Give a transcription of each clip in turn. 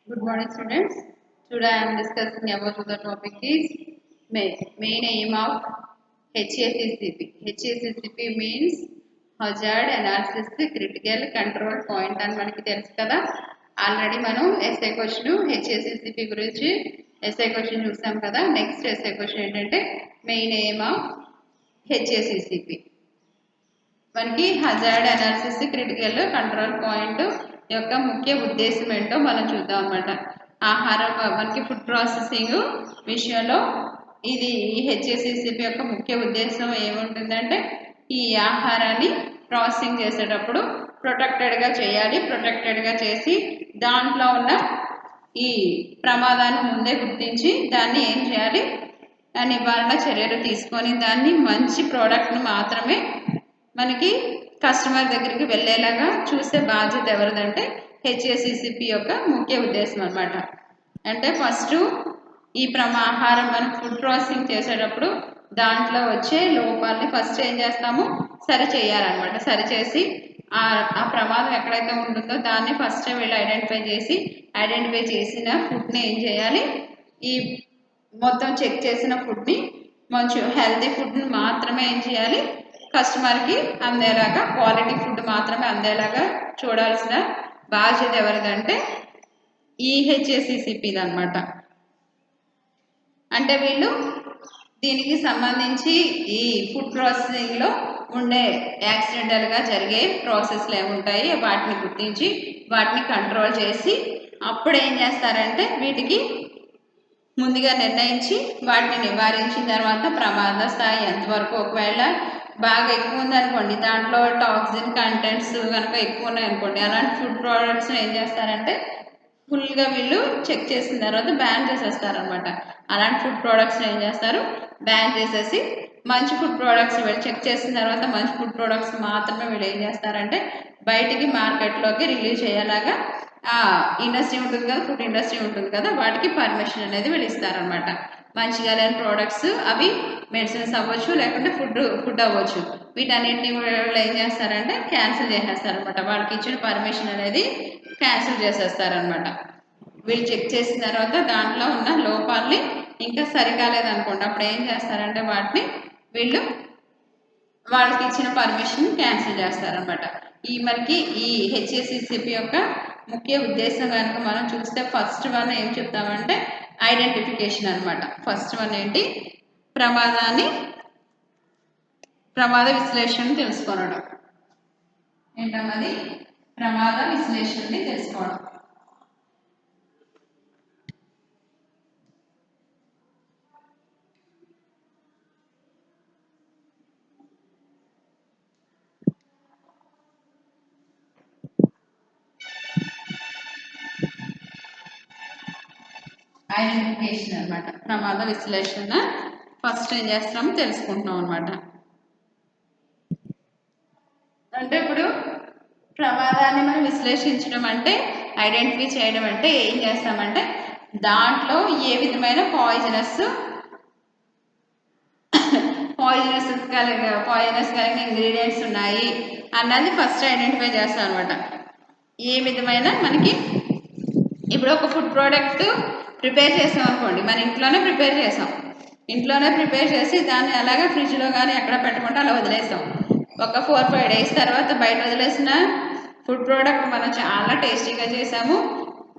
Good morning, students. Today I am discussing about the topic is main aim of HACCP. HACCP means Hazard Analysis Critical Control Point అని మనకి తెలుసు కదా. Already మనం SI question HACCP గురించి SI question చూసాం కదా. Next SI question ఏంటంటే main aim of HACCP. మనకి hazard analysis critical control point యొక్క ముఖ్య ఉద్దేశం ఏంటో మనం చూద్దాం అన్నమాట. ఆహారం మనకి ఫుడ్ ప్రాసెసింగ్ విషయంలో ఇది HACCP యొక్క ముఖ్య ఉద్దేశం ఏముంటుందంటే ఈ ఆహారాన్ని ప్రాసెసింగ్ చేసేటప్పుడు ప్రొటెక్టెడ్గా చేయాలి. ప్రొటెక్టెడ్గా చేసి దాంట్లో ఉన్న ఈ ప్రమాదాన్ని ముందే గుర్తించి దాన్ని ఏం చేయాలి నివారణ చర్యలు తీసుకొని దాన్ని మంచి ప్రోడక్ట్ను మాత్రమే మనకి కస్టమర్ దగ్గరికి వెళ్ళేలాగా చూసే బాధ్యత ఎవరిదంటే HACCP యొక్క ముఖ్య ఉద్దేశం అన్నమాట. అంటే ఫస్ట్ ఈ ఆహారం మనం ఫుడ్ ప్రాసెసింగ్ చేసేటప్పుడు దాంట్లో వచ్చే లోపాలని ఫస్ట్ ఏం చేస్తాము సరి చేయాలన్నమాట. సరిచేసి ఆ ప్రమాదం ఎక్కడైతే ఉంటుందో దాన్ని ఫస్ట్ వీళ్ళు ఐడెంటిఫై చేసిన ఫుడ్ని ఏం చేయాలి, ఈ మొత్తం చెక్ చేసిన ఫుడ్ని మంచి హెల్తీ ఫుడ్ని మాత్రమే ఏం చేయాలి కస్టమర్కి అందేలాగా, క్వాలిటీ ఫుడ్ మాత్రమే అందేలాగా చూడాల్సిన బాధ్యత ఎవరిదంటే ఈ HACCPది అన్నమాట. అంటే వీళ్ళు దీనికి సంబంధించి ఈ ఫుడ్ ప్రాసెసింగ్లో ఉండే యాక్సిడెంటల్గా జరిగే ప్రాసెస్లు ఏముంటాయి వాటిని గుర్తించి వాటిని కంట్రోల్ చేసి అప్పుడు ఏం చేస్తారంటే వీటికి ముందుగా నిర్ణయించి వాటిని నివారించిన తర్వాత ప్రమాద స్థాయి ఎంతవరకు, ఒకవేళ బాగా ఎక్కువ ఉందనుకోండి దాంట్లో టాక్సిన్ కంటెంట్స్ కనుక ఎక్కువ ఉన్నాయనుకోండి అలాంటి ఫుడ్ ప్రోడక్ట్స్ ఏం చేస్తారంటే ఫుల్గా వీళ్ళు చెక్ చేసిన తర్వాత బ్యాన్ చేసేస్తారనమాట. అలాంటి ఫుడ్ ప్రోడక్ట్స్ ఏం చేస్తారు బ్యాన్ చేసేసి మంచి ఫుడ్ ప్రోడక్ట్స్ వీళ్ళు చెక్ చేసిన తర్వాత మంచి ఫుడ్ ప్రోడక్ట్స్ మాత్రమే వీళ్ళు ఏం చేస్తారంటే బయటికి మార్కెట్లోకి రిలీజ్ అయ్యేలాగా ఇండస్ట్రీ ఉంటుంది కదా, ఫుడ్ ఇండస్ట్రీ ఉంటుంది కదా, వాటికి పర్మిషన్ అనేది వీళ్ళు ఇస్తారనమాట. మంచిగా లేని ప్రోడక్ట్స్ అవి మెడిసిన్స్ అవ్వచ్చు లేకుంటే ఫుడ్ అవ్వచ్చు, వీటన్నిటిని వీళ్ళు ఏం చేస్తారంటే క్యాన్సిల్ చేసేస్తారనమాట. వాళ్ళకి ఇచ్చిన పర్మిషన్ అనేది క్యాన్సిల్ చేసేస్తారనమాట. వీళ్ళు చెక్ చేసిన తర్వాత దాంట్లో ఉన్న లోపాలని ఇంకా సరికాలేదనుకోండి అప్పుడు ఏం చేస్తారంటే వాటిని వీళ్ళు వాళ్ళకి ఇచ్చిన పర్మిషన్ క్యాన్సిల్ చేస్తారనమాట. మనకి ఈ HACCP యొక్క ముఖ్య ఉద్దేశం కనుక మనం చూస్తే ఫస్ట్ వన్ ఏం చెప్తామంటే ఐడెంటిఫికేషన్ అనమాట. ఫస్ట్ వన్ ఏంటి, ప్రమాద విశ్లేషణ తెలుసుకోవడం. ఏంటన్నది ప్రమాద విశ్లేషణని తెలుసుకోవడం. ఐడెంటిఫికేషన్ అనమాట. ప్రమాద విశ్లేషణ ఫస్ట్ ఏం చేస్తున్నాము తెలుసుకుంటున్నాం అనమాట. అంటే ఇప్పుడు ప్రమాదాన్ని మనం విశ్లేషించడం అంటే ఐడెంటిఫై చేయడం అంటే ఏం చేస్తామంటే దాంట్లో ఏ విధమైన పాయిజనస్ కలిగిన ఇంగ్రీడియంట్స్ ఉన్నాయి అన్నది ఫస్ట్ ఐడెంటిఫై చేస్తాం అనమాట. ఏ విధమైన మనకి ఇప్పుడు ఒక ఫుడ్ ప్రోడక్ట్ ప్రిపేర్ చేసాం అనుకోండి, మన ఇంట్లోనే ప్రిపేర్ చేసి దాన్ని అలాగే ఫ్రిడ్జ్లో కానీ ఎక్కడ పెట్టకుండా అలా వదిలేసాం. ఒక 4-5 days తర్వాత బయట వదిలేసిన ఫుడ్ ప్రోడక్ట్ మనం చాలా టేస్టీగా చేసాము,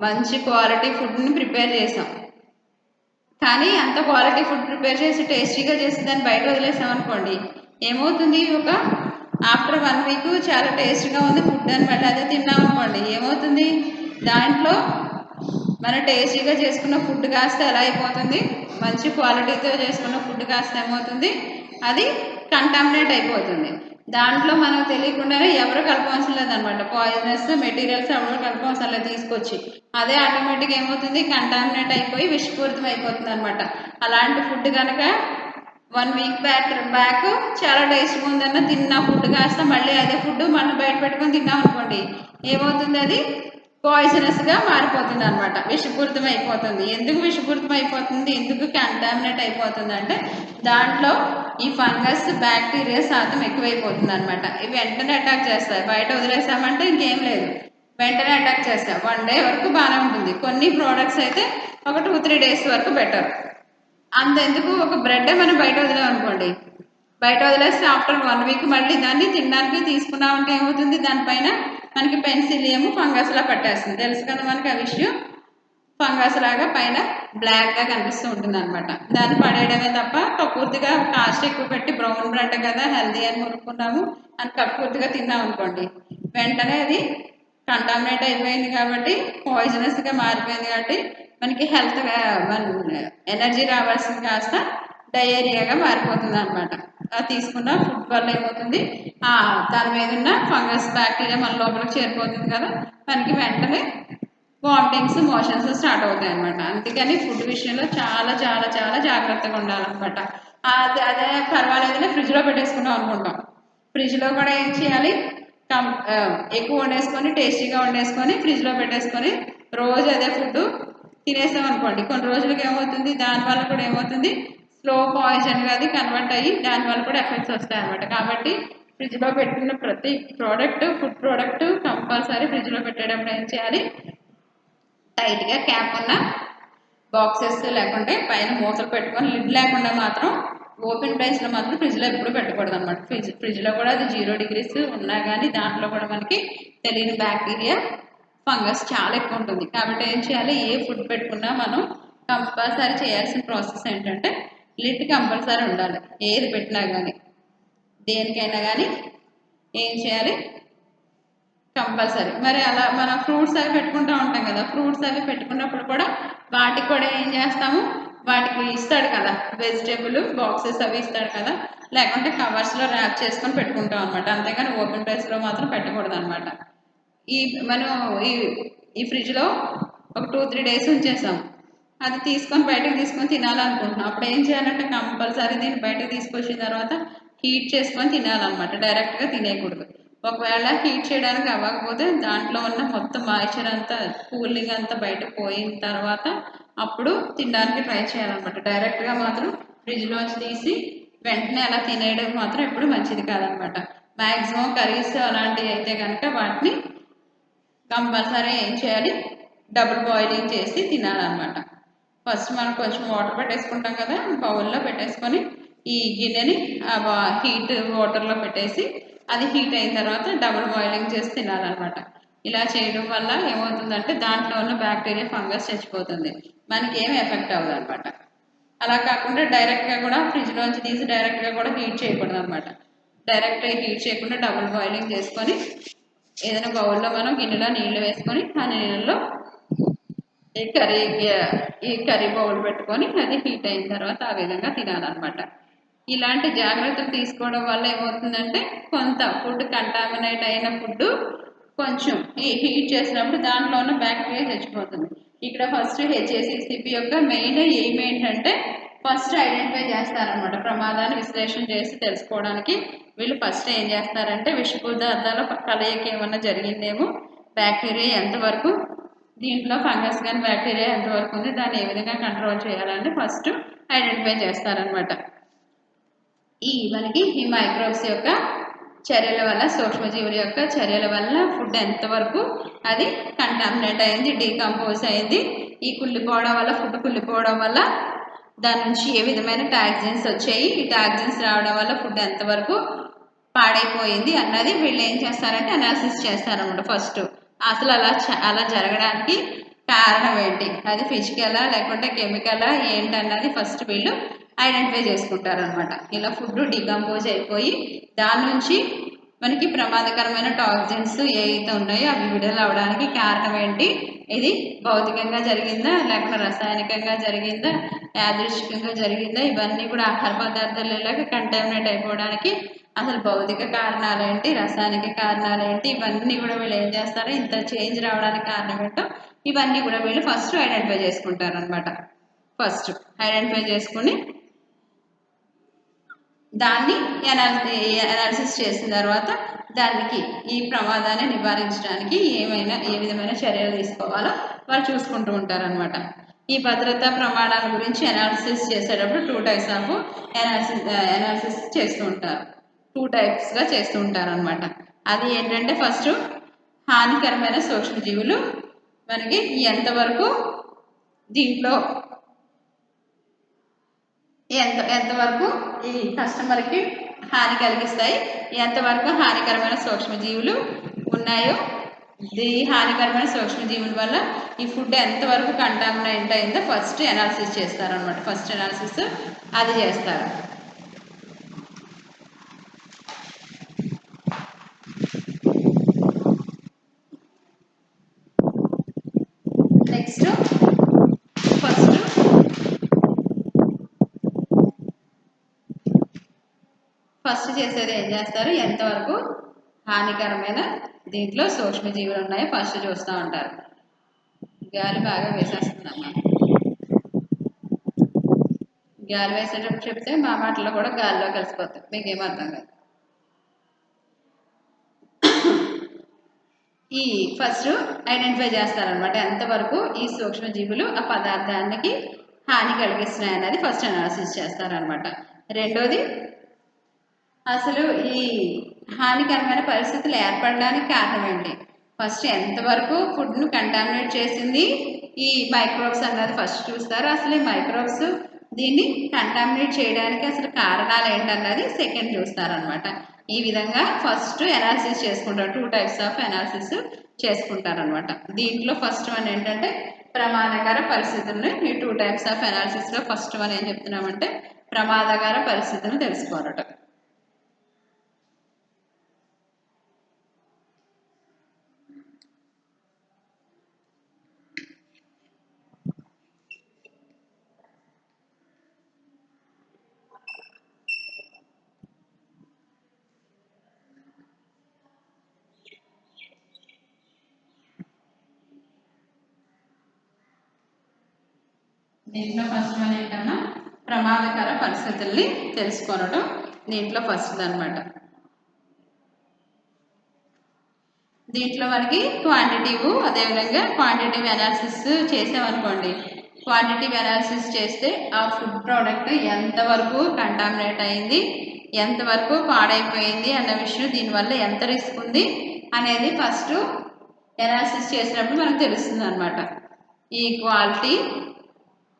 మంచి క్వాలిటీ ఫుడ్ని ప్రిపేర్ చేసాం. కానీ అంత క్వాలిటీ ఫుడ్ ప్రిపేర్ చేసి టేస్టీగా చేసి దాన్ని బయట వదిలేసాం అనుకోండి, ఏమవుతుంది ఆఫ్టర్ 1 week చాలా టేస్టీగా ఉంది ఫుడ్ అని మళ్ళీ అదే తిన్నాం అనుకోండి, ఏమవుతుంది దాంట్లో మన టేస్టీగా చేసుకున్న ఫుడ్ కాస్త ఎలా అయిపోతుంది, మంచి క్వాలిటీతో చేసుకున్న ఫుడ్ కాస్త ఏమవుతుంది అది కంటామినేట్ అయిపోతుంది. దాంట్లో మనకు తెలియకుండానే ఎవరు కలపవలసిన లేదనమాట, పాయిజనస్ మెటీరియల్స్ ఎవరు కలపవలసిన లేదు తీసుకొచ్చి, అదే ఆటోమేటిక్గా ఏమవుతుంది కంటామినేట్ అయిపోయి విషపూరితం అయిపోతుంది అనమాట. అలాంటి ఫుడ్ కనుక 1 week బ్యాక్ చాలా టేస్ట్గా ఉందన్న తిన్న ఫుడ్ కాస్త మళ్ళీ అదే ఫుడ్ మనం బయట పెట్టుకొని తిన్నాం అనుకోండి, ఏమవుతుంది అది పాయిజనస్గా మారిపోతుంది అనమాట, విషపూరితం అయిపోతుంది. ఎందుకు విషపూరితం అయిపోతుంది, ఎందుకు కంటామినేట్ అయిపోతుంది అంటే దాంట్లో ఈ ఫంగస్ బ్యాక్టీరియా శాతం ఎక్కువైపోతుంది అనమాట. ఇవి వెంటనే అటాక్ చేస్తాయి. బయట వదిలేసామంటే ఇంకేం లేదు, వెంటనే అటాక్ చేస్తాయి. 1 డే వరకు బాగానే ఉంటుంది. కొన్ని ప్రోడక్ట్స్ అయితే ఒక 2-3 డేస్ వరకు బెటర్. అంతెందుకు ఒక బ్రెడ్ మనం బయట వదిలాం అనుకోండి, బయట వదిలేస్తే ఆఫ్టర్ 1 వీక్ మళ్ళీ దాన్ని తినడానికి తీసుకున్నామంటే ఏమవుతుంది, దానిపైన మనకి పెన్సిలియం ఫంగస్ లా పట్టేస్తుంది. తెలుసు కదా మనకి ఆ విషయం. ఫంగస్ లాగా పైన బ్లాక్గా కనిపిస్తూ ఉంటుంది అనమాట. దాన్ని పడేయడమే తప్ప పూర్తిగా కాస్ట్ ఎక్కువ పెట్టి బ్రౌన్ బ్రెడ్ కదా హెల్దీ అని కొనుక్కున్నాము అని పూర్తిగా తిన్నాం అనుకోండి, వెంటనే అది కంటామినేట్ అయిపోయింది కాబట్టి పాయిజనస్గా మారిపోయింది కాబట్టి మనకి హెల్త్గా మన ఎనర్జీ రావాల్సింది కాస్త డయేరియాగా మారిపోతుంది అనమాట. అది తీసుకున్న ఫుడ్ వల్ల ఏమవుతుంది, దాని మీద ఉన్న ఫంగస్ బ్యాక్టీరియా మన లోపలికి చేరిపోతుంది కదా, మనకి వెంటనే వామిటింగ్స్ మోషన్స్ స్టార్ట్ అవుతాయి అనమాట. అందుకని ఫుడ్ విషయంలో చాలా చాలా చాలా జాగ్రత్తగా ఉండాలన్నమాట. అదే పర్వాలేదని ఫ్రిడ్జ్లో పెట్టేసుకున్నాం అనుకుంటాం. ఫ్రిడ్జ్లో కూడా ఏం చేయాలి, ఎక్కువ వండేసుకొని టేస్టీగా వండేసుకొని ఫ్రిడ్జ్లో పెట్టేసుకొని రోజు అదే ఫుడ్ తినేసాం అనుకోండి, కొన్ని రోజులకి ఏమవుతుంది, దానివల్ల కూడా ఏమవుతుంది, స్లో పాయిజన్గా అది కన్వర్ట్ అయ్యి దానివల్ల కూడా ఎఫెక్ట్స్ వస్తాయి అనమాట. కాబట్టి ఫ్రిడ్జ్లో పెట్టిన ప్రతి ఫుడ్ ప్రోడక్ట్ కంపల్సరీ ఫ్రిడ్జ్లో పెట్టేటప్పుడు ఏం చేయాలి, టైట్గా క్యాప్ ఉన్న బాక్సెస్ లేకుంటే పైన మూతలు పెట్టుకొని లిడ్ లేకుండా మాత్రం ఓపెన్ ప్లేస్లో మాత్రం ఫ్రిడ్జ్లో ఎప్పుడు పెట్టకూడదు అనమాట. ఫ్రిడ్జ్లో కూడా అది 0 degrees ఉన్నా కానీ దాంట్లో కూడా మనకి తెలియని బ్యాక్టీరియా ఫంగస్ చాలా ఎక్కువ ఉంటుంది. కాబట్టి ఏం చేయాలి, ఏ ఫుడ్ పెట్టుకున్నా మనం కంపల్సరీ చేయాల్సిన ప్రాసెస్ ఏంటంటే లిడ్ కంపల్సరీ ఉండాలి. ఏది పెట్టినా కానీ దేనికైనా కానీ ఏం చేయాలి, కంపల్సరీ. మరి అలా మనం ఫ్రూట్స్ అవి పెట్టుకుంటూ ఉంటాం కదా, ఫ్రూట్స్ అవి పెట్టుకున్నప్పుడు కూడా వాటికి కూడా ఏం చేస్తాము, వాటికి ఇస్తాడు కదా వెజిటేబుల్ బాక్సెస్ అవి ఇస్తాడు కదా, లేకుంటే కవర్స్లో ర్యాప్ చేసుకొని పెట్టుకుంటాం అనమాట. అంతేగాని ఓపెన్ ప్లేస్లో మాత్రం పెట్టకూడదు అనమాట. మనం ఈ ఫ్రిడ్జ్లో ఒక 2-3 డేస్ ఉంచేసాం, అది తీసుకొని బయటకు తీసుకొని తినాలనుకుంటున్నాం. అప్పుడు ఏం చేయాలంటే కంపల్సరీ దీన్ని బయటకు తీసుకొచ్చిన తర్వాత హీట్ చేసుకొని తినాలన్నమాట. డైరెక్ట్గా తినేయకూడదు. ఒకవేళ హీట్ చేయడానికి అవ్వకపోతే దాంట్లో ఉన్న మొత్తం మాయిశ్చర్ అంతా కూలింగ్ అంతా బయట పోయిన తర్వాత అప్పుడు తినడానికి ట్రై చేయాలన్నమాట. డైరెక్ట్గా మాత్రం ఫ్రిడ్జ్లోంచి తీసి వెంటనే అలా తినేయడం మాత్రం ఎప్పుడు మంచిది కాదనమాట. మ్యాక్సిమం కర్రీస్ అలాంటివి అయితే కనుక వాటిని కంపల్సరీ ఏం చేయాలి, డబుల్ బాయిలింగ్ చేసి తినాలన్నమాట. ఫస్ట్ మనం కొంచెం వాటర్ పెట్టేసుకుంటాం కదా, బౌల్లో పెట్టేసుకొని ఈ గిన్నెని హీట్ వాటర్లో పెట్టేసి అది హీట్ అయిన తర్వాత డబుల్ బాయిలింగ్ చేసి తినాలన్నమాట. ఇలా చేయడం వల్ల ఏమవుతుందంటే దాంట్లో ఉన్న బ్యాక్టీరియా ఫంగస్ చచ్చిపోతుంది, మనకి ఏమి ఎఫెక్ట్ అవ్వదు అనమాట. అలా కాకుండా డైరెక్ట్గా కూడా ఫ్రిడ్జ్లోంచి తీసి డైరెక్ట్గా కూడా హీట్ చేయకూడదు అనమాట. డైరెక్ట్గా హీట్ చేయకుండా డబుల్ బాయిలింగ్ చేసుకొని ఏదైనా బౌల్లో మనం గిన్నెలో నీళ్ళు వేసుకొని ఆ నీళ్ళలో ఈ కర్రీ బౌల్ పెట్టుకొని అది హీట్ అయిన తర్వాత ఆ విధంగా తినాలన్నమాట. ఇలాంటి జాగ్రత్తలు తీసుకోవడం వల్ల ఏమవుతుందంటే కొంత ఫుడ్ కంటామినేట్ అయిన ఫుడ్ కొంచెం ఈ హీట్ చేసినప్పుడు దాంట్లో ఉన్న బ్యాక్టీరియా చచ్చిపోతుంది. ఇక్కడ ఫస్ట్ హెచ్ఏసిసిపి యొక్క మెయిన్ ఎయిమ్ ఏంటంటే ఫస్ట్ ఐడెంటిఫై చేస్తారనమాట. ప్రమాదాన్ని విశ్లేషణ చేసి తెలుసుకోవడానికి వీళ్ళు ఫస్ట్ ఏం చేస్తారంటే విష పదార్థాల కలయిక ఏమన్నా జరిగిందేమో, బ్యాక్టీరియా ఎంతవరకు దీంట్లో ఫంగస్ కానీ బ్యాక్టీరియా ఎంతవరకు ఉంది, దాన్ని ఏ విధంగా కంట్రోల్ చేయాలని ఫస్ట్ ఐడెంటిఫై చేస్తారనమాట. మనకి ఈ మైక్రోబ్స్ యొక్క చర్యల వల్ల, సూక్ష్మజీవుల యొక్క చర్యల వల్ల ఫుడ్ ఎంతవరకు అది కంటామినేట్ అయింది, డీకంపోజ్ అయింది, ఈ కుళ్ళిపోవడం వల్ల ఫుడ్ కుళ్ళిపోవడం వల్ల దాని నుంచి ఏ విధమైన టాక్సిన్స్ వచ్చాయి, ఈ టాక్సిన్స్ రావడం వల్ల ఫుడ్ ఎంతవరకు పాడైపోయింది అన్నది వీళ్ళు ఏం చేస్తారంటే అనాలిసిస్ చేస్తారన్నమాట. ఫస్ట్ అసలు అలా జరగడానికి కారణం ఏంటి, అది ఫిజికలా లేకుంటే కెమికలా ఏంటన్నది ఫస్ట్ వీళ్ళు ఐడెంటిఫై చేసుకుంటారనమాట. ఇలా ఫుడ్ డికంపోజ్ అయిపోయి దాని నుంచి మనకి ప్రమాదకరమైన టాక్సిన్స్ ఏవైతే ఉన్నాయో అవి విడుదల అవడానికి కారణం ఏంటి, ఇది భౌతికంగా జరిగిందా లేకుంటే రసాయనికంగా జరిగిందా, యాదృచ్ఛికంగా జరిగిందా, ఇవన్నీ కూడా ఆహార పదార్థాలు ఇలాగ కంటామినేట్ అయిపోవడానికి అసలు భౌతిక కారణాలు ఏంటి, రసాయనిక కారణాలు ఏంటి, ఇవన్నీ కూడా వీళ్ళు ఏం చేస్తారో ఇంత చేంజ్ రావడానికి కారణం ఏంటో ఇవన్నీ కూడా వీళ్ళు ఫస్ట్ ఐడెంటిఫై చేసుకుంటారు అనమాట. ఫస్ట్ ఐడెంటిఫై చేసుకుని దాన్ని అనాలిసిస్ చేసిన తర్వాత దానికి ఈ ప్రమాదాన్ని నివారించడానికి ఏ విధమైన చర్యలు తీసుకోవాలో వాళ్ళు చూసుకుంటూ ఉంటారనమాట. ఈ భద్రతా ప్రమాణాల గురించి అనాలిసిస్ చేసేటప్పుడు 2 types ఆఫ్ అనాలిసిస్ చేస్తూ ఉంటారు. 2 typesగా చేస్తూ ఉంటారు అనమాట. అది ఏంటంటే ఫస్ట్ హానికరమైన సూక్ష్మజీవులు మనకి ఎంతవరకు దీంట్లో ఎంతవరకు ఈ కస్టమర్కి హాని కలిగిస్తాయి, ఎంతవరకు హానికరమైన సూక్ష్మజీవులు ఉన్నాయో, ఈ హానికరమైన సూక్ష్మజీవుల వల్ల ఈ ఫుడ్ ఎంతవరకు కంటామినేట్ అయిందో ఫస్ట్ అనాలిసిస్ చేస్తారనమాట. ఫస్ట్ అనాలిసిస్ అది చేస్తారు. నెక్స్ట్ ఫస్ట్ చేసేది ఏం చేస్తారు, ఎంతవరకు హానికరమైన దీంట్లో సూక్ష్మజీవులు ఉన్నాయో ఫస్ట్ చూస్తూ ఉంటారు. గాలి బాగా వేసేస్తుందమ్మా. గాలి వేసేటప్పుడు చెప్తే మా మాటల్లో కూడా గాలిలో కలిసిపోతాయి, మీకేం అర్థం కాదు. ఈ ఫస్ట్ ఐడెంటిఫై చేస్తారనమాట, ఎంతవరకు ఈ సూక్ష్మజీవులు ఆ పదార్థానికి హాని కలిగిస్తున్నాయి అనేది ఫస్ట్ అనాలిసిస్ చేస్తారనమాట. రెండోది, అసలు ఈ హానికరమైన పరిస్థితులు ఏర్పడడానికి కారణం ఏంటి, ఫస్ట్ ఎంతవరకు ఫుడ్ను కంటామినేట్ చేసింది ఈ మైక్రోబ్స్ అన్నది ఫస్ట్ చూస్తారు. అసలు ఈ మైక్రోబ్స్ దీన్ని కంటామినేట్ చేయడానికి అసలు కారణాలు ఏంటన్నది సెకండ్ చూస్తారనమాట. ఈ విధంగా ఫస్ట్ అనాలిసిస్ చేసుకుంటారు. 2 టైప్స్ ఆఫ్ అనాలిసిస్ చేసుకుంటారనమాట. దీంట్లో ఫస్ట్ వన్ ఏంటంటే ప్రమాదకర పరిస్థితులను, ఈ 2 టైప్స్ ఆఫ్ అనాలిసిస్లో ఫస్ట్ వన్ ఏం చెప్తున్నామంటే ప్రమాదకర పరిస్థితులను తెలుసుకోవాలట. దీంట్లో ఫస్ట్ వన్ ఏంటన్నా ప్రమాదకర పరిస్థితుల్ని తెలుసుకోవడం. దీంట్లో ఫస్ట్ అనమాట. దీంట్లో మనకి క్వాంటిటివ్, అదేవిధంగా క్వాంటిటివ్ అనాలిసిస్ చేసామనుకోండి, క్వాంటిటివ్ అనాలిసిస్ చేస్తే ఆ ఫుడ్ ప్రోడక్ట్ ఎంతవరకు కంటామినేట్ అయింది, ఎంతవరకు పాడైపోయింది అన్న విషయం, దీనివల్ల ఎంత రిస్క్ ఉంది అనేది ఫస్ట్ అనాలిసిస్ చేసినప్పుడు మనకు తెలుస్తుంది అనమాట. ఈ క్వాలిటీ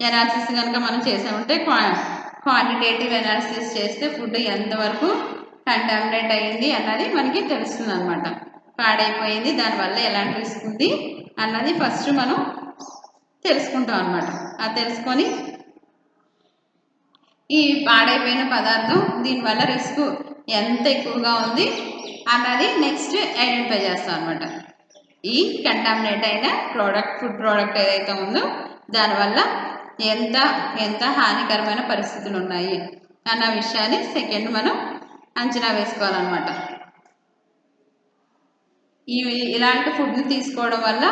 అనాలిసిస్ కనుక మనం చేసామంటే క్వాంటిటేటివ్ అనాలిసిస్ చేస్తే ఫుడ్ ఎంతవరకు కంటామినేట్ అయ్యింది అన్నది మనకి తెలుస్తుంది అనమాట. పాడైపోయింది, దానివల్ల ఎలాంటి రిస్క్ ఉంది అన్నది ఫస్ట్ మనం తెలుసుకుంటాం అనమాట. అది తెలుసుకొని ఈ పాడైపోయిన పదార్థం దీనివల్ల రిస్క్ ఎంత ఎక్కువగా ఉంది అన్నది నెక్స్ట్ ఐడెంటిఫై చేస్తాం అనమాట. ఈ కంటామినేట్ అయిన ఫుడ్ ప్రోడక్ట్ ఏదైతే ఉందో దానివల్ల ఎంత హానికరమైన పరిస్థితులు ఉన్నాయి అన్న విషయాన్ని సెకండ్ మనం అంచనా వేసుకోవాలన్నమాట. ఇలాంటి ఫుడ్ని తీసుకోవడం వల్ల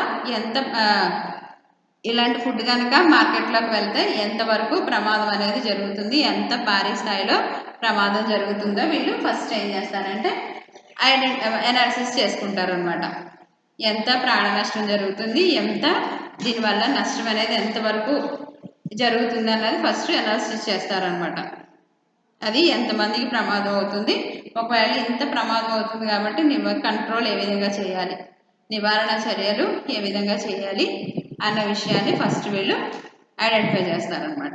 ఇలాంటి ఫుడ్ కనుక మార్కెట్లోకి వెళ్తే ఎంతవరకు ప్రమాదం అనేది జరుగుతుంది, ఎంత భారీ స్థాయిలో ప్రమాదం జరుగుతుందో వీళ్ళు ఫస్ట్ ఏం చేస్తారంటే అనాలిసిస్ చేసుకుంటారు అనమాట. ఎంత ప్రాణ నష్టం జరుగుతుంది, ఎంత దీనివల్ల నష్టం అనేది ఎంతవరకు జరుగుతుంది అన్నది ఫస్ట్ అనాలిసిస్ చేస్తారనమాట. అది ఎంతమందికి ప్రమాదం అవుతుంది, ఒకవేళ ఇంత ప్రమాదం అవుతుంది కాబట్టి కంట్రోల్ ఏ విధంగా చేయాలి, నివారణ చర్యలు ఏ విధంగా చేయాలి అన్న విషయాన్ని ఫస్ట్ వీళ్ళు ఐడెంటిఫై చేస్తారనమాట.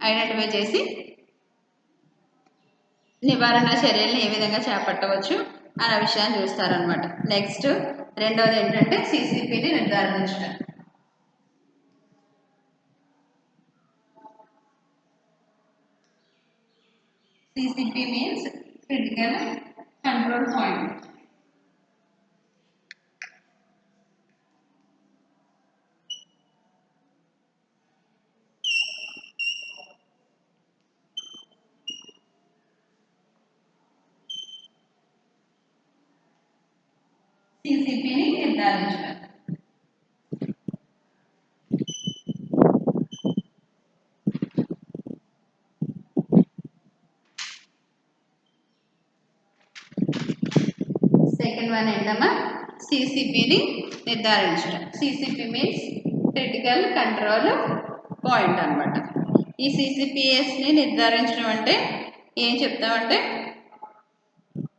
ఐడెంటిఫై చేసి నివారణ చర్యలను ఏ విధంగా చేపట్టవచ్చు అన్న విషయాన్ని చూస్తారనమాట. నెక్స్ట్ రెండవది ఏంటంటే సిసిపిని నిర్ధారించడం. CCP means critical control point. CCP ని నిర్ధారించడం. సెకండ్ వన్ ఏంటమ్మా సిసిపిని నిర్ధారించడం. CCP means critical control point అనమాట. ఈ సిసిపిఎస్ని నిర్ధారించడం అంటే ఏం చెప్తామంటే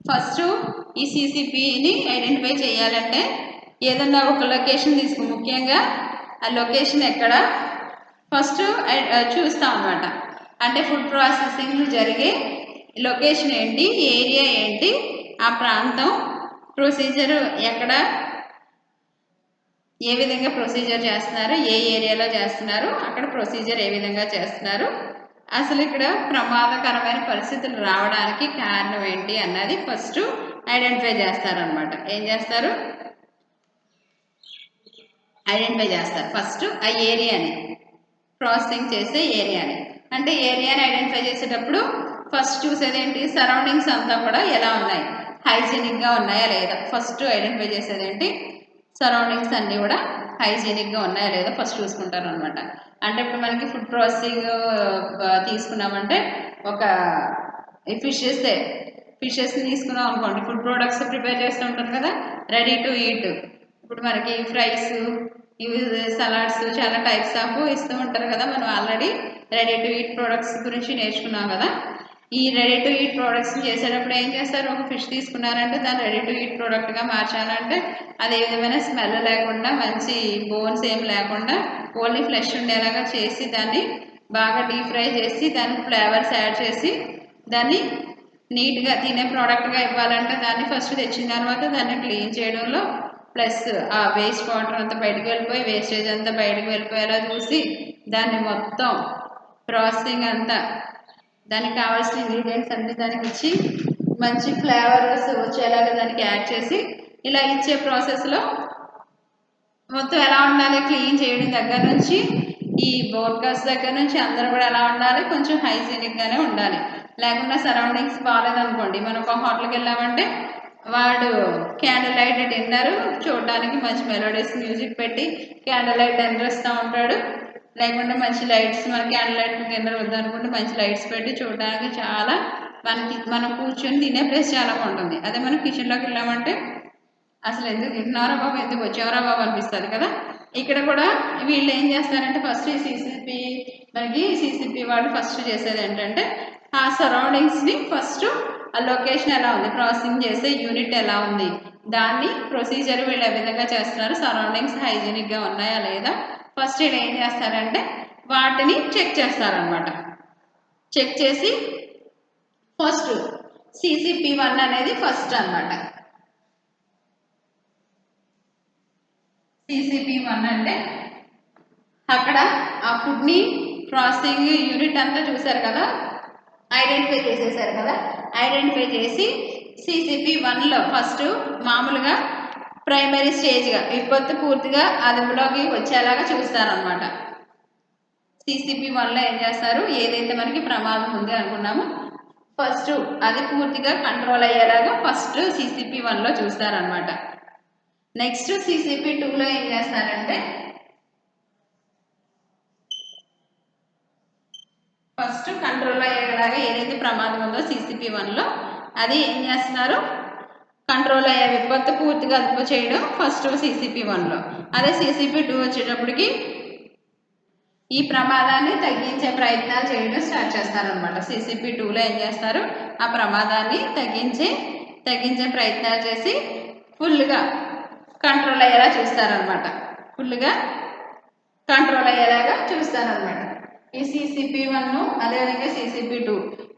ఫస్ట్ ఈ సిసిపిని ఐడెంటిఫై చేయాలంటే ఏదన్నా ఒక లొకేషన్ తీసుకో, ముఖ్యంగా ఆ లొకేషన్ ఎక్కడ ఫస్ట్ చూస్తాం అన్నమాట. అంటే ఫుడ్ ప్రాసెసింగ్ జరిగే లొకేషన్ ఏంటి, ఏరియా ఏంటి, ఆ ప్రాంతం ప్రొసీజర్ ఎక్కడ, ఏ విధంగా ప్రొసీజర్ చేస్తున్నారు, ఏ ఏరియాలో చేస్తున్నారు, అక్కడ ప్రొసీజర్ ఏ విధంగా చేస్తున్నారు, అసలు ఇక్కడ ప్రమాదకరమైన పరిస్థితులు రావడానికి కారణం ఏంటి అన్నది ఫస్ట్ ఐడెంటిఫై చేస్తారనమాట. ఏం చేస్తారు, ఐడెంటిఫై చేస్తారు ఫస్ట్ ఆ ఏరియాని, ప్రాసెసింగ్ చేసే ఏరియాని. అంటే ఏరియాని ఐడెంటిఫై చేసేటప్పుడు ఫస్ట్ చూసేది ఏంటి, సరౌండింగ్స్ అంతా కూడా ఎలా ఉన్నాయి, హైజీనిక్గా ఉన్నాయా లేదా. ఫస్ట్ ఐడెంటిఫై చేసేది ఏంటి, సరౌండింగ్స్ అన్నీ కూడా హైజీనిక్గా ఉన్నాయా లేదా ఫస్ట్ చూసుకుంటారు అనమాట. అంటే ఇప్పుడు మనకి ఫుడ్ ప్రాసెసింగ్ తీసుకున్నామంటే ఒక ఫిషెస్ని తీసుకున్నాం అనుకోండి, ఫుడ్ ప్రొడక్ట్స్ ప్రిపేర్ చేస్తూ ఉంటారు కదా, రెడీ టు ఈట్. ఇప్పుడు మనకి ఫ్రైస్, ఇవి సలాడ్స్, చాలా టైప్స్ ఆఫ్ ఇస్తూ ఉంటారు కదా. మనం already ready to eat products గురించి నేర్చుకున్నాం కదా. ఈ రెడీ టు ఈట్ ప్రోడక్ట్స్ చేసేటప్పుడు ఏం చేస్తారు, ఒక ఫిష్ తీసుకున్నారంటే దాన్ని రెడీ టు ఈట్ ప్రోడక్ట్గా మార్చాలంటే అది ఏ విధమైన స్మెల్ లేకుండా, మంచి బోన్స్ ఏం లేకుండా ఓన్లీ ఫ్లెష్ ఉండేలాగా చేసి దాన్ని బాగా డీప్ ఫ్రై చేసి దానికి ఫ్లేవర్స్ యాడ్ చేసి దాన్ని నీట్గా తినే ప్రోడక్ట్గా ఇవ్వాలంటే దాన్ని ఫస్ట్ తెచ్చిన తర్వాత దాన్ని క్లీన్ చేయడంలో ప్లస్ ఆ వేస్ట్ వాటర్ అంతా బయటకు వెళ్ళిపోయి వేస్టేజ్ అంతా బయటకు వెళ్ళిపోయేలా చూసి దాన్ని మొత్తం ప్రాసెసింగ్ అంతా దానికి కావాల్సిన ఇంగ్రీడియంట్స్ అన్ని దానికి ఇచ్చి మంచి ఫ్లేవర్స్ వచ్చేలాగా దానికి యాడ్ చేసి ఇలా ఇచ్చే ప్రాసెస్లో మొత్తం ఎలా ఉండాలి, క్లీన్ చేయడం దగ్గర నుంచి ఈ వర్కర్స్ దగ్గర నుంచి అందరూ కూడా ఎలా ఉండాలి, కొంచెం హైజీనిక్గానే ఉండాలి. లేకుండా సరౌండింగ్స్ బాగాలేదనుకోండి, మనం ఒక హోటల్కి వెళ్ళామంటే వాడు క్యాండిల్ లైట్ డిన్నర్ చూడడానికి మంచి మెలోడీస్ మ్యూజిక్ పెట్టి క్యాండిల్ లైట్ డిన్నర్ ఇస్తూ ఉంటాడు. లేకుంటే మంచి లైట్స్, మన క్యాండిల్ లైట్ డిన్నర్ వద్దనుకుంటే మంచి లైట్స్ పెట్టి చూడడానికి చాలా మనం కూర్చొని తినే ప్లేస్ చాలా బాగుంటుంది. అదే మనం కిచెన్లోకి వెళ్ళామంటే అసలు ఎందుకు తింటున్నారా బాబు, ఎందుకు వచ్చేవరా బాబు అనిపిస్తుంది కదా. ఇక్కడ కూడా వీళ్ళు ఏం చేస్తారంటే ఫస్ట్ సిసిపి వాళ్ళు ఫస్ట్ చేసేది ఏంటంటే ఆ సరౌండింగ్స్ని ఫస్ట్ ఆ లొకేషన్ ఎలా ఉంది, ప్రాసెసింగ్ చేసే యూనిట్ ఎలా ఉంది, దాన్ని ప్రొసీజర్ వీళ్ళు ఏ విధంగా చేస్తున్నారు, సరౌండింగ్స్ హైజీనిక్గా ఉన్నాయా లేదా ఫస్ట్ వీళ్ళు ఏం చేస్తారంటే వాటిని చెక్ చేస్తారనమాట. చెక్ చేసి ఫస్ట్ CCP1 అనేది ఫస్ట్ అనమాట. CCP1 అంటే అక్కడ ఆ ఫుడ్ని ప్రాసెసింగ్ యూనిట్ అంతా చూసారు కదా, ఐడెంటిఫై చేసేసారు కదా. ఐడెంటిఫై చేసి CCP1లో ఫస్ట్ మామూలుగా ప్రైమరీ స్టేజ్గా విపత్తు పూర్తిగా అదుపులోకి వచ్చేలాగా చూస్తారనమాట. CCP1లో ఏం చేస్తారు, ఏదైతే మనకి ప్రమాదం ఉంది అనుకున్నామో ఫస్ట్ అది పూర్తిగా కంట్రోల్ అయ్యేలాగా ఫస్ట్ CCP1లో చూస్తారనమాట. నెక్స్ట్ CCP2లో ఏం చేస్తారంటే ఫస్ట్ కంట్రోల్ అయ్యేలాగా ఏదైతే ప్రమాదం ఉందో CCP1లో అది ఏం చేస్తున్నారు, కంట్రోల్ అయ్యే విపత్తు పూర్తిగా అదుపు చేయడం ఫస్ట్ CCP1లో. అదే CCP2 వచ్చేటప్పటికి ఈ ప్రమాదాన్ని తగ్గించే ప్రయత్నాలు చేయడం స్టార్ట్ చేస్తారనమాట. CCP2లో ఏం చేస్తారు, ఆ ప్రమాదాన్ని తగ్గించే ప్రయత్నాలు చేసి ఫుల్గా కంట్రోల్ అయ్యేలా చూస్తారనమాట. ఫుల్గా కంట్రోల్ అయ్యేలాగా చూస్తారనమాట. ఈ CCP1 అదేవిధంగా CCP2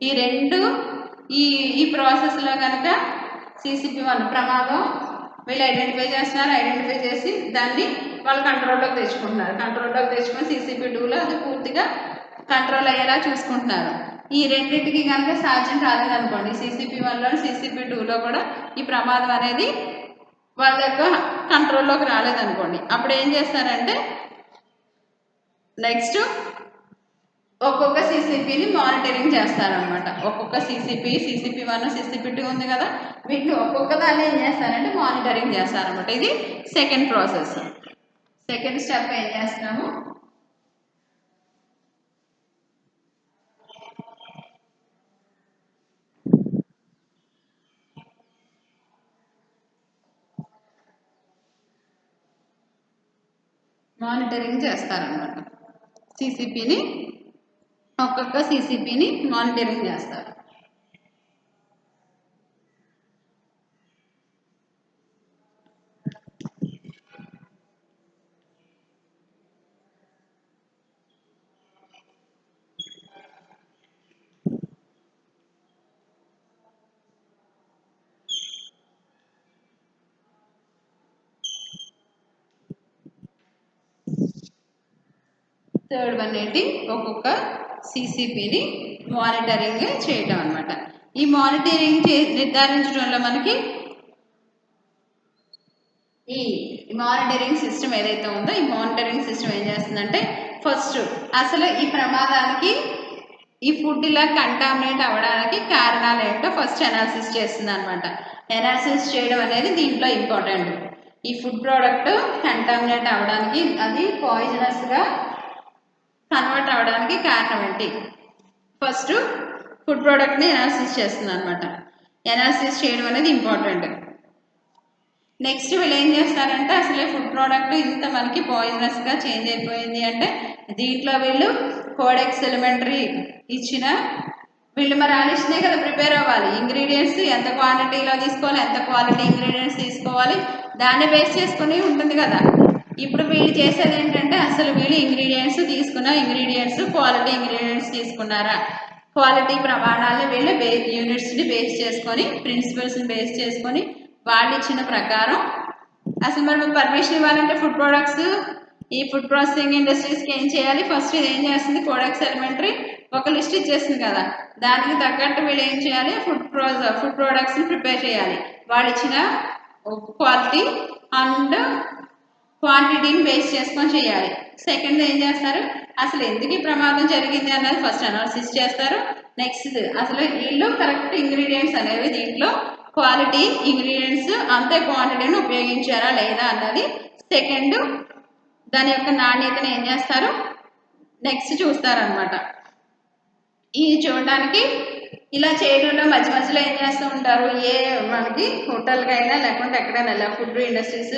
ఈ రెండు ఈ ప్రాసెస్లో కనుక CCP1 ప్రమాదం వీళ్ళు ఐడెంటిఫై చేస్తున్నారు, ఐడెంటిఫై చేసి దాన్ని వాళ్ళు కంట్రోల్లోకి తెచ్చుకుంటున్నారు. కంట్రోల్లోకి తెచ్చుకొని CCP2లో అది పూర్తిగా కంట్రోల్ అయ్యేలా చూసుకుంటున్నారు. ఈ రెండింటికి కనుక సాధ్యం కాలేదనుకోండి, CCP1లో CCP2లో కూడా ఈ ప్రమాదం అనేది వాళ్ళ యొక్క కంట్రోల్లోకి రాలేదనుకోండి, అప్పుడు ఏం చేస్తారంటే నెక్స్ట్ ఒక్కొక్క CCPని మానిటరింగ్ చేస్తారనమాట. ఒక్కొక్క CCP1 CCP2 ఉంది కదా, వీటిని ఒక్కొక్క దాన్ని ఏం చేస్తారంటే మానిటరింగ్ చేస్తారనమాట. ఇది సెకండ్ ప్రాసెస్. సెకండ్ స్టెప్ ఏం చేస్తున్నాము, మానిటరింగ్ చేస్తారనమాట. ఒక్కొక్క CCPని మానిటరింగ్ చేస్తారు. థర్డ్ వన్ ఏంటి, ఒక్కొక్క సిసిపిని మానిటరింగ్ చేయటం అనమాట. ఈ మానిటరింగ్ నిర్ధారించడంలో మనకి ఈ మానిటరింగ్ సిస్టమ్ ఏదైతే ఉందో ఈ మానిటరింగ్ సిస్టమ్ ఏం చేస్తుందంటే ఫస్ట్ అసలు ఈ ప్రమాదానికి ఈ ఫుడ్ ఇలా కంటామినేట్ అవ్వడానికి కారణాలు ఏంటో ఫస్ట్ అనాలిసిస్ చేస్తుంది అనమాట. అనాలిసిస్ చేయడం అనేది దీంట్లో ఇంపార్టెంట్. ఈ ఫుడ్ ప్రోడక్ట్ కంటామినేట్ అవ్వడానికి, అది పాయిజనస్గా కన్వర్ట్ అవ్వడానికి కారణం ఏంటి, ఫస్ట్ ఫుడ్ ప్రోడక్ట్ని అనాలిసిస్ చేస్తుంది అనమాట. అనాలిసిస్ చేయడం అనేది ఇంపార్టెంట్. నెక్స్ట్ వీళ్ళు ఏం చేస్తారంటే అసలు ఫుడ్ ప్రోడక్ట్ ఇంత మనకి పాయిజనస్గా చేంజ్ అయిపోయింది అంటే దీంట్లో వీళ్ళు కోడెక్స్ ఎలిమెంటరీ ఇచ్చిన వీళ్ళు మరి ఆ లిస్ట్నే కదా ప్రిపేర్ అవ్వాలి. ఇంగ్రీడియంట్స్ ఎంత క్వాంటిటీలో తీసుకోవాలి, ఎంత క్వాలిటీ ఇంగ్రీడియంట్స్ తీసుకోవాలి, దాన్ని బేస్ చేసుకుని ఉంటుంది కదా. ఇప్పుడు వీళ్ళు చేసేది ఏంటంటే అసలు వీళ్ళు ఇంగ్రీడియంట్స్ తీసుకున్న ఇంగ్రీడియంట్స్ క్వాలిటీ ఇంగ్రీడియంట్స్ తీసుకున్నారా, క్వాలిటీ ప్రమాణాలను వీళ్ళు యూనిట్స్ని బేస్ చేసుకొని, ప్రిన్సిపల్స్ని బేస్ చేసుకొని వాళ్ళు ఇచ్చిన ప్రకారం అసలు మనం పర్మిషన్ ఇవ్వాలంటే ఫుడ్ ప్రొడక్ట్స్ ఈ ఫుడ్ ప్రాసెసింగ్ ఇండస్ట్రీస్కి ఏం చేయాలి, ఫస్ట్ ఇది ఏం చేస్తుంది కోడెక్స్ ఎలిమెంటరీ ఒక లిస్ట్ ఇచ్చేస్తుంది కదా, దానికి తగ్గట్టు వీళ్ళు ఏం చేయాలి ఫుడ్ ప్రొడక్ట్స్ని ప్రిపేర్ చేయాలి వాళ్ళు ఇచ్చిన క్వాలిటీ అండ్ క్వాంటిటీని బేస్ చేసుకొని చేయాలి. సెకండ్ ఏం చేస్తారు అసలు ఎందుకు ఈ ప్రమాదం జరిగింది అన్నది ఫస్ట్ అనాలిసిస్ చేస్తారు. నెక్స్ట్ అసలు వీళ్ళు కరెక్ట్ ఇంగ్రీడియంట్స్ అనేవి దీంట్లో క్వాలిటీ ఇంగ్రీడియంట్స్ అంతే క్వాంటిటీని ఉపయోగించారా లేదా అన్నది సెకండ్, దాని యొక్క నాణ్యతను ఏం చేస్తారు నెక్స్ట్ చూస్తారనమాట. ఇది చూడడానికి ఇలా చేయడంలో మధ్య మధ్యలో ఏం చేస్తూ ఉంటారు, ఏ మనకి హోటల్కైనా లేకుంటే ఎక్కడైనా ఫుడ్ ఇండస్ట్రీస్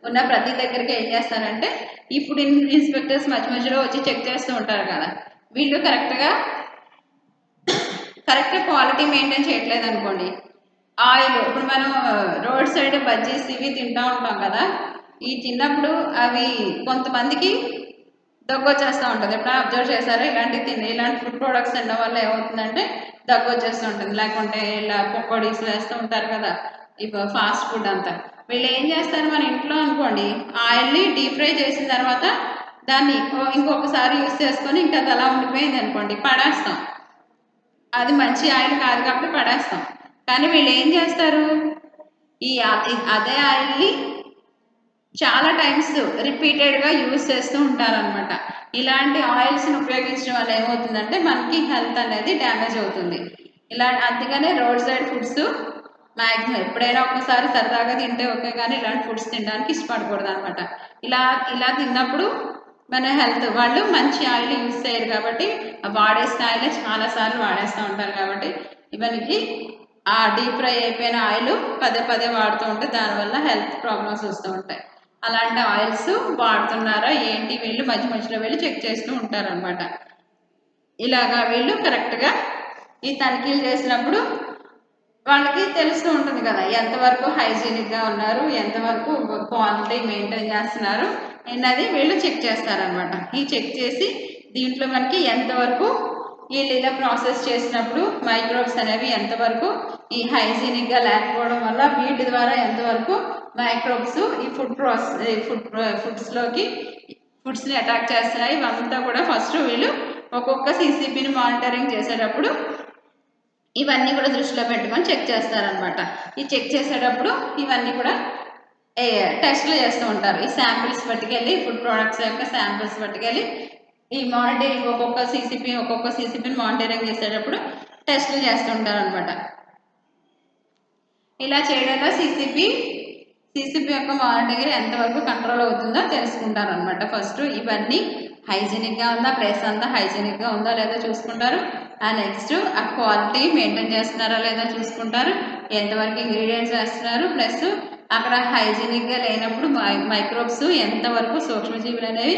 ఉన్న ప్రతి దగ్గరికి ఏం చేస్తారంటే ఈ ఫుడ్ ఇన్స్పెక్టర్స్ మధ్య మధ్యలో వచ్చి చెక్ చేస్తూ ఉంటారు కదా, వీళ్ళు కరెక్ట్గా క్వాలిటీ మెయింటైన్ చేయట్లేదు అనుకోండి. ఆయిల్ ఇప్పుడు మనం రోడ్ సైడ్ బజ్జీస్ ఇవి తింటూ ఉంటాం కదా, ఈ తిన్నప్పుడు అవి కొంతమందికి దగ్గు వచ్చేస్తూ ఉంటుంది. ఎప్పుడైనా అబ్జర్వ్ చేశారా ఇలాంటి ఫుడ్ ప్రొడక్ట్స్ తినడం వల్ల ఏమవుతుందంటే దగ్గు వచ్చేస్తూ ఉంటుంది. లేకుంటే ఇలా పకోడీస్ వేస్తూ ఉంటారు కదా ఇప్పుడు ఫాస్ట్ ఫుడ్ అంతా, వీళ్ళు ఏం చేస్తారు మన ఇంట్లో అనుకోండి ఆయిల్ని డీప్ ఫ్రై చేసిన తర్వాత దాన్ని ఇంకొకసారి యూస్ చేసుకొని ఇంకా అది అలా ఉండిపోయింది అనుకోండి పడేస్తాం, అది మంచి ఆయిల్ కాదు కాబట్టి పడేస్తాం. కానీ వీళ్ళు ఏం చేస్తారు అదే ఆయిల్ని చాలా టైమ్స్ రిపీటెడ్గా యూజ్ చేస్తూ ఉంటారనమాట. ఇలాంటి ఆయిల్స్ని ఉపయోగించడం వల్ల ఏమవుతుందంటే మనకి హెల్త్ అనేది డ్యామేజ్ అవుతుంది. అందుకనే రోడ్ సైడ్ ఫుడ్స్ మ్యాక్సిమం ఎప్పుడైనా ఒకసారి సరదాగా తింటే ఓకే, కానీ ఇలాంటి ఫుడ్స్ తినడానికి ఇష్టపడకూడదు అనమాట. ఇలా తిన్నప్పుడు మన హెల్త్ వాళ్ళు మంచి ఆయిల్ యూజ్ చేయరు కాబట్టి వాడేసిన ఆయిల్ చాలాసార్లు వాడేస్తూ ఉంటారు కాబట్టి ఇవన్నీ ఆ డీప్ ఫ్రై అయిపోయిన ఆయిల్ పదే పదే వాడుతూ ఉంటే దానివల్ల హెల్త్ ప్రాబ్లమ్స్ వస్తూ ఉంటాయి. అలాంటి ఆయిల్స్ వాడుతున్నారా ఏంటి వీళ్ళు మధ్య మధ్యలో వెళ్ళి చెక్ చేస్తూ ఉంటారనమాట. ఇలాగా వీళ్ళు కరెక్ట్గా ఈ తనిఖీలు చేసినప్పుడు వాళ్ళకి తెలుస్తూ ఉంటుంది కదా ఎంతవరకు హైజీనిక్గా ఉన్నారు, ఎంతవరకు క్వాలిటీ మెయింటైన్ చేస్తున్నారు అన్నది వీళ్ళు చెక్ చేస్తారనమాట. ఈ చెక్ చేసి దీంట్లో మనకి ఎంతవరకు వీళ్ళు ఇలా ప్రాసెస్ చేసినప్పుడు మైక్రోబ్స్ అనేవి ఎంతవరకు ఈ హైజీనిక్గా లేకపోవడం వల్ల వీటి ద్వారా ఎంతవరకు మైక్రోబ్స్ ఈ ఫుడ్స్ని అటాక్ చేస్తున్నాయి, ఇవంతా కూడా ఫస్ట్ వీళ్ళు ఒక్కొక్క సిసిపిని మానిటరింగ్ చేసేటప్పుడు ఇవన్నీ కూడా దృష్టిలో పెట్టుకొని చెక్ చేస్తారనమాట. ఈ చెక్ చేసేటప్పుడు ఇవన్నీ కూడా టెస్ట్లు చేస్తూ ఉంటారు. ఈ శాంపిల్స్ పట్టుకెళ్ళి ఫుడ్ ప్రోడక్ట్స్ యొక్క శాంపిల్స్ పట్టుకెళ్ళి ఈ మానిటరింగ్ ఒక్కొక్క సిసిపిని మానిటరింగ్ చేసేటప్పుడు టెస్ట్లు చేస్తుంటారు అనమాట. ఇలా చేయడంలో సిసిపి యొక్క మానిటరింగ్ ఎంతవరకు కంట్రోల్ అవుతుందో తెలుసుకుంటారు అనమాట. ఫస్ట్ ఇవన్నీ హైజీనిక్గా ఉందా, ప్లేస్ అంతా హైజీనిక్గా ఉందా లేదా చూసుకుంటారు. నెక్స్ట్ ఆ క్వాలిటీ మెయింటైన్ చేస్తున్నారా లేదా చూసుకుంటారు, ఎంతవరకు ఇంగ్రీడియంట్స్ వేస్తున్నారు, ప్లస్ అక్కడ హైజీనిక్గా లేనప్పుడు మైక్రోబ్స్ ఎంతవరకు సూక్ష్మజీవులు అనేవి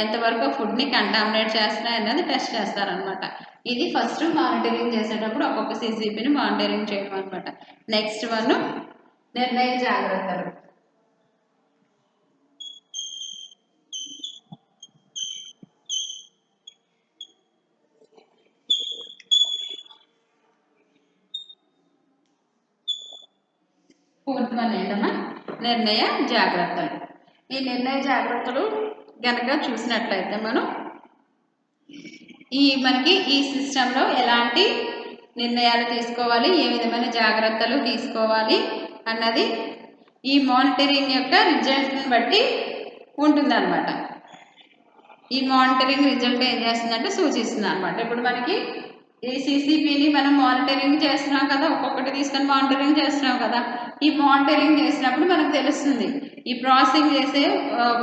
ఎంతవరకు ఫుడ్ని కంటామినేట్ చేస్తున్నాయి అన్నది టెస్ట్ చేస్తారనమాట. ఇది ఫస్ట్ మానిటరింగ్ చేసేటప్పుడు ఒక్కొక్క సిసిపిని మానిటరింగ్ చేయడం అనమాట. నెక్స్ట్ వన్ నిర్ణయ జాగ్రత్తలు. ఫోర్త్ వన్ ఏంటమ్మా నిర్ణయ జాగ్రత్తలు. ఈ నిర్ణయ జాగ్రత్తలు కనుక చూసినట్లయితే మనం మనకి ఈ సిస్టంలో ఎలాంటి నిర్ణయాలు తీసుకోవాలి, ఏ విధమైన జాగ్రత్తలు తీసుకోవాలి అన్నది ఈ మానిటరింగ్ యొక్క రిజల్ట్ని బట్టి ఉంటుందన్నమాట. ఈ మానిటరింగ్ రిజల్ట్ ఏం చేస్తుందంటే సూచిస్తుంది అనమాట. ఇప్పుడు మనకి ఈ సిసిపిని మనం మానిటరింగ్ చేస్తున్నాం కదా, ఒక్కొక్కటి తీసుకొని మానిటరింగ్ చేస్తున్నాం కదా. ఈ మానిటరింగ్ చేసినప్పుడు మనకు తెలుస్తుంది ఈ ప్రాసెసింగ్ చేసే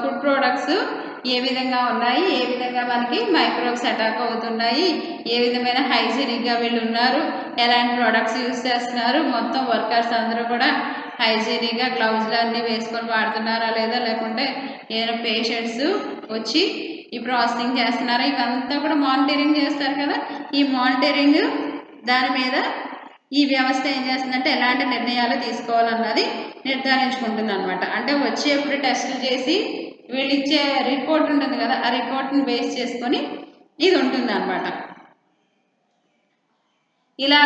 ఫుడ్ ప్రోడక్ట్స్ ఏ విధంగా ఉన్నాయి, ఏ విధంగా మనకి మైక్రోబ్స్ అటాక్ అవుతున్నాయి, ఏ విధమైన హైజీనిక్గా వీళ్ళు ఉన్నారు, ఎలాంటి ప్రోడక్ట్స్ యూజ్ చేస్తున్నారు, మొత్తం వర్కర్స్ అందరూ కూడా హైజీనిక్గా గ్లౌజ్లు అన్నీ వేసుకొని వాడుతున్నారా లేదా, లేకుంటే ఏదైనా పేషెంట్స్ వచ్చి ఈ ప్రాసెసింగ్ చేస్తున్నారా, ఇవంతా కూడా మానిటరింగ్ చేస్తారు కదా. ఈ మానిటరింగ్ దాని మీద ఈ వ్యవస్థ ఏం చేస్తుందంటే ఎలాంటి నిర్ణయాలు తీసుకోవాలన్నది నిర్ధారించుకుంటుంది అనమాట. అంటే వచ్చేప్పుడు టెస్టులు చేసి వీళ్ళు ఇచ్చే రిపోర్ట్ ఉంటుంది కదా, ఆ రిపోర్ట్ని బేస్ చేసుకొని ఇది ఉంటుంది అనమాట. ఇలా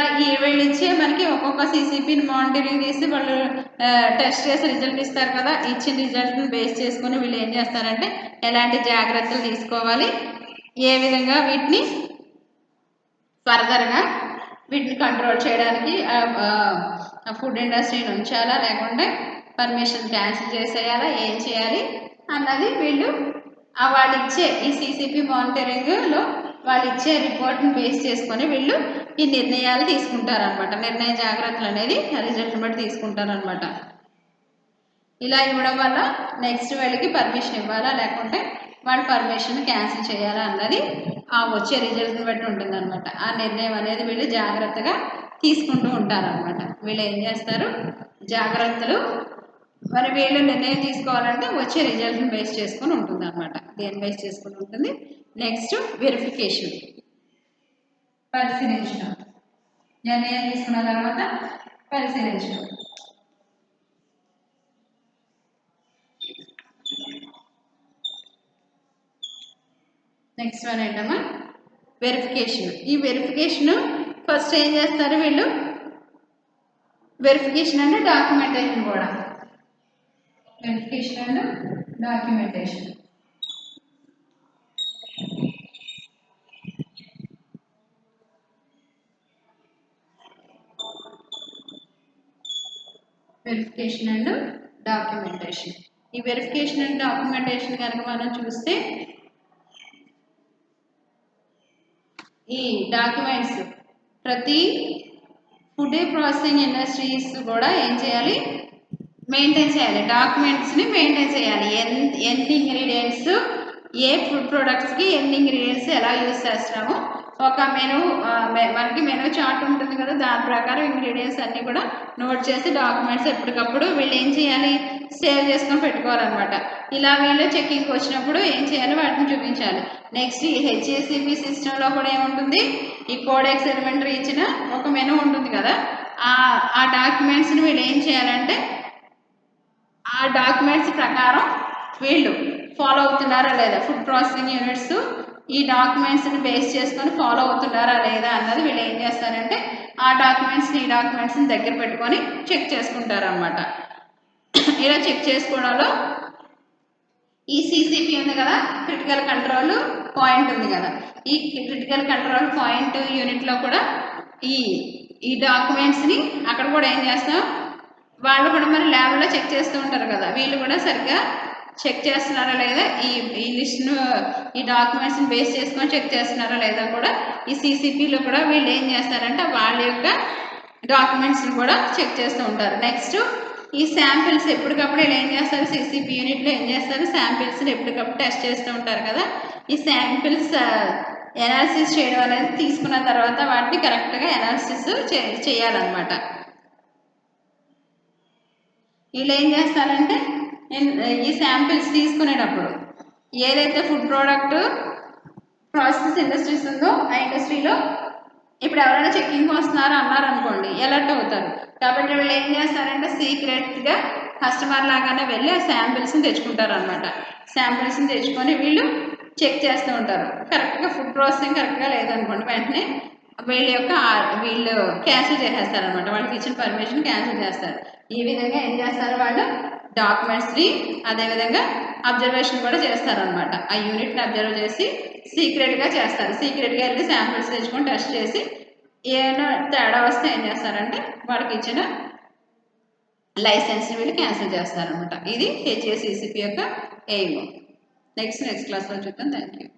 వీళ్ళు ఇచ్చే మనకి ఒక్కొక్క సిసిపిని మానిటరింగ్ చేసి వాళ్ళు టెస్ట్ చేసి రిజల్ట్ ఇస్తారు కదా. ఇచ్చిన రిజల్ట్ని బేస్ చేసుకొని వీళ్ళు ఏం చేస్తారంటే ఎలాంటి జాగ్రత్తలు తీసుకోవాలి, ఏ విధంగా వీటిని ఫర్దర్గా వీటిని కంట్రోల్ చేయడానికి ఫుడ్ ఇండస్ట్రీని ఉంచాలా, లేకుంటే పర్మిషన్ క్యాన్సిల్ చేసేయాలా, ఏం చేయాలి అన్నది వీళ్ళు వాళ్ళు ఇచ్చే ఈ సిసిపి మానిటరింగ్లో వాళ్ళు ఇచ్చే రిపోర్ట్ని బేస్ చేసుకొని వీళ్ళు ఈ నిర్ణయాలు తీసుకుంటారనమాట. నిర్ణయ జాగ్రత్తలు అనేది రిజల్ట్ని బట్టి తీసుకుంటారనమాట. ఇలా ఇవ్వడం వల్ల నెక్స్ట్ వీళ్ళకి పర్మిషన్ ఇవ్వాలా, లేకుంటే వాళ్ళ పర్మిషన్ క్యాన్సిల్ చేయాలా అన్నది వచ్చే రిజల్ట్ని బట్టి ఉంటుందన్నమాట. ఆ నిర్ణయం అనేది వీళ్ళు జాగ్రత్తగా తీసుకుంటూ ఉంటారనమాట. వీళ్ళు ఏం చేస్తారు, జాగ్రత్తలు మరి వీళ్ళు నిర్ణయం తీసుకోవాలంటే వచ్చే రిజల్ట్ని బేస్ చేసుకొని ఉంటుంది అనమాట. దేని బేస్ చేసుకుని ఉంటుంది. నెక్స్ట్ వెరిఫికేషన్, పరిశీలించడం. నిర్ణయం తీసుకున్న తర్వాత పరిశీలించడం. నెక్స్ట్ వన్ ఏంటమ్మా, వెరిఫికేషన్. ఈ వెరిఫికేషన్ ఫస్ట్ ఏం చేస్తారు వీళ్ళు, వెరిఫికేషన్ అంటే డాక్యుమెంటేషన్ కూడా. Verification and documentation. Verification and documentation. ఈ వెరిఫికేషన్ అండ్ డాక్యుమెంటేషన్ కనుక మనం చూస్తే ఈ డాక్యుమెంట్స్ ప్రతి ఫుడ్ ప్రాసెసింగ్ ఇండస్ట్రీస్ కూడా ఏం చేయాలి, మెయింటైన్ చేయాలి. డాక్యుమెంట్స్ని మెయింటైన్ చేయాలి. ఎన్ని ఇంగ్రీడియంట్స్, ఏ ఫుడ్ ప్రొడక్ట్స్కి ఎన్ని ఇంగ్రీడియంట్స్ ఎలా యూజ్ చేస్తున్నామో ఒక మెనూ మనకి మెనూ చార్ట్ ఉంటుంది కదా, దాని ప్రకారం ఇంగ్రీడియంట్స్ అన్నీ కూడా నోట్ చేసి డాక్యుమెంట్స్ ఎప్పటికప్పుడు వీళ్ళు ఏం చేయాలి, సేవ్ చేసుకొని పెట్టుకోవాలన్నమాట. ఇలా వీళ్ళు చెక్కింగ్కి వచ్చినప్పుడు ఏం చేయాలి, వాటిని చూపించాలి. నెక్స్ట్ ఈ హెచ్ఏసిపి సిస్టంలో కూడా ఏముంటుంది, ఈ కోడెక్స్ ఎలిమెంటరీ ఇచ్చిన ఒక మెనూ ఉంటుంది కదా, ఆ డాక్యుమెంట్స్ని వీళ్ళు ఏం చేయాలంటే ఆ డాక్యుమెంట్స్ ప్రకారం వీళ్ళు ఫాలో అవుతున్నారా లేదా, ఫుడ్ ప్రాసెసింగ్ యూనిట్స్ ఈ డాక్యుమెంట్స్ని బేస్ చేసుకొని ఫాలో అవుతున్నారా లేదా అన్నది వీళ్ళు ఏం చేస్తారంటే ఆ డాక్యుమెంట్స్ని ఈ డాక్యుమెంట్స్ని దగ్గర పెట్టుకొని చెక్ చేసుకుంటారనమాట. ఇలా చెక్ చేసుకోవడంలో ఈ సిసిపి ఉంది కదా, క్రిటికల్ కంట్రోల్ పాయింట్ ఉంది కదా, ఈ క్రిటికల్ కంట్రోల్ పాయింట్ యూనిట్లో కూడా ఈ డాక్యుమెంట్స్ని అక్కడ కూడా ఏం చేస్తాం, వాళ్ళు కూడా మరి ల్యాబ్లో చెక్ చేస్తూ ఉంటారు కదా, వీళ్ళు కూడా సరిగ్గా చెక్ చేస్తున్నారా లేదా, ఈ లిస్ట్ను ఈ డాక్యుమెంట్స్ని బేస్ చేసుకొని చెక్ చేస్తున్నారా లేదా కూడా ఈ సిసిపిలో కూడా వీళ్ళు ఏం చేస్తారంటే వాళ్ళ యొక్క డాక్యుమెంట్స్ని కూడా చెక్ చేస్తూ ఉంటారు. నెక్స్ట్ ఈ శాంపిల్స్ ఎప్పటికప్పుడు వీళ్ళు ఏం చేస్తారు, సిసిపి యూనిట్లో ఏం చేస్తారు, శాంపిల్స్ని ఎప్పటికప్పుడు టెస్ట్ చేస్తూ ఉంటారు కదా. ఈ శాంపిల్స్ ఎనాలిసిస్ చేయడం అనేది తీసుకున్న తర్వాత వాటిని కరెక్ట్గా ఎనాలిసిస్ చేయాలన్నమాట. వీళ్ళు ఏం చేస్తారంటే ఈ శాంపిల్స్ తీసుకునేటప్పుడు ఏదైతే ఫుడ్ ప్రోడక్ట్ ప్రాసెస్ ఇండస్ట్రీస్ ఉందో ఆ ఇండస్ట్రీలో ఇప్పుడు ఎవరైనా చెక్కింగ్ వస్తున్నారో అన్నారు అనుకోండి, అలర్ట్ అవుతారు. కాబట్టి వీళ్ళు ఏం చేస్తారంటే సీక్రెట్గా కస్టమర్ లాగానే వెళ్ళి ఆ శాంపిల్స్ని తెచ్చుకుంటారు అనమాట. శాంపిల్స్ని తెచ్చుకొని వీళ్ళు చెక్ చేస్తూ ఉంటారు. కరెక్ట్గా ఫుడ్ ప్రాసెసింగ్ కరెక్ట్గా లేదనుకోండి, వెంటనే వీళ్ళు క్యాన్సిల్ చేసేస్తారు అనమాట. వాళ్ళకి ఇచ్చిన పర్మిషన్ క్యాన్సిల్ చేస్తారు. ఈ విధంగా ఏం చేస్తారు వాళ్ళు, డాక్యుమెంట్స్ని అదేవిధంగా అబ్జర్వేషన్ కూడా చేస్తారనమాట. ఆ యూనిట్ని అబ్జర్వ్ చేసి సీక్రెట్గా చేస్తారు. సీక్రెట్గా వెళ్ళి శాంపిల్స్ తెచ్చుకొని టెస్ట్ చేసి ఏమైనా తేడా వస్తే ఏం చేస్తారంటే వాళ్ళకి ఇచ్చిన లైసెన్స్ని వీళ్ళు క్యాన్సిల్ చేస్తారనమాట. ఇది హెచ్ఏసిసిపి యొక్క ఎయిమ్. నెక్స్ట్ క్లాస్లో చూద్దాం. Thank you.